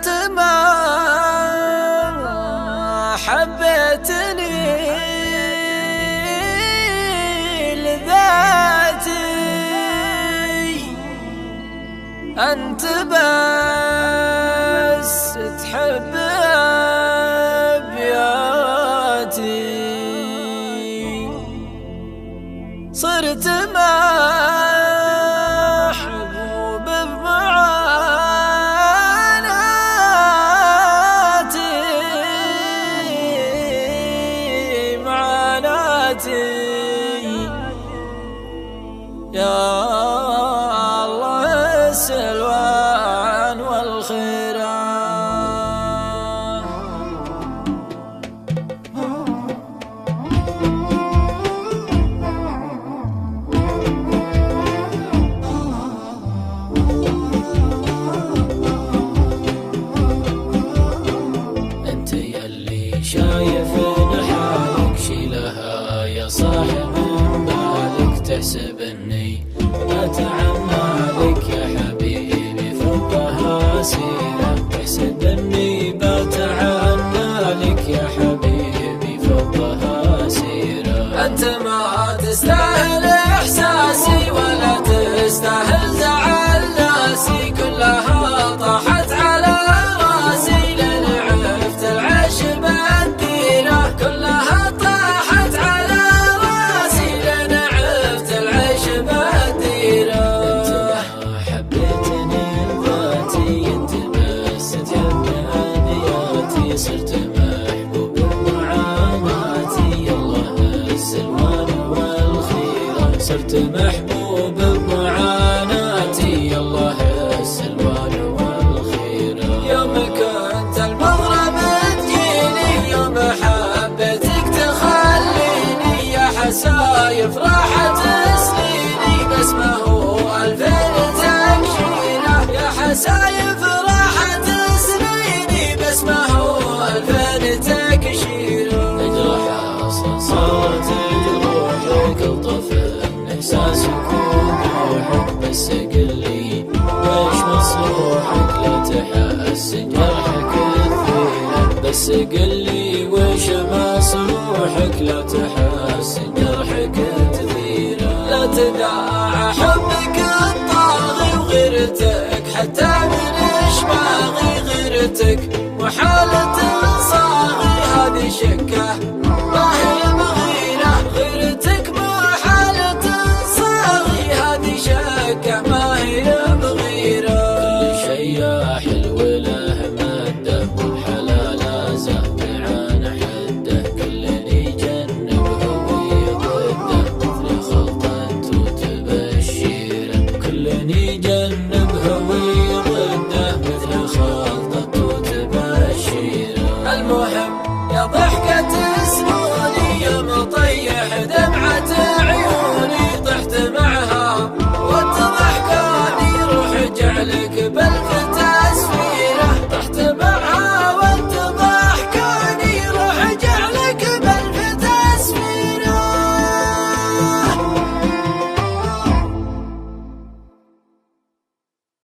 أنت ما حبيتني لذاتي، أنت بس تحب أبياتي. صرت محبوب بمعاناتي يا الله السلوان والخيران. انت يلي شايف حالك شيلها يا صاحب بالك، تحسب اني اتعنى لك يا حبيبي فوقها سيرة، تحسب اني بتعنى لك يا حبيبي فوقها سيرة. انت ما تستاهل احساسي ولا تستاهل زعل ناسي، كلها طاحت على راسي لين عرفت العيش بالديرة، كلها طاحت على راسي لين عرفت العيش بالديرة. انت ما حبيتني لذاتي، انت بس تحب ابياتي، صرت محبوب بمعاناتي الله السلوان والخيرة، صرت محبوب بمعاناتي الله السلوان والخيرة. يوم كنت المغرب تجيني، يوم حبيتك تخليني، يا حسايف راحت سنيني بس ما هو ألفين تبشيرة، يا حسايف راحت سنيني بس ما هو ألفين تكشيرة. تجرح أصلا صارت جروحك الطفل إحساسك وروحك، بس قلي ويش مصروحك لا تحس جرحك كثيرة، بس قلي ويش مصروحك لا تحس جرحك كثيرة. لا تداعى حبك الطاغي وغيرتك، حتى من اشباغي غيرتك محالة صاغي، هذه شكة ما هي بغيرة، غيرتك محالة صاغي هذه شكة ما هي بغيرة. كل شي يا حلو له مده، والحلال زهد عن حده، كلني جنبه ويضده مثل خلطة وتبشيره، كلني جنبه ويضده مثل خلطة وتبشيره. المهم يا ضحكة سنوني يا مطر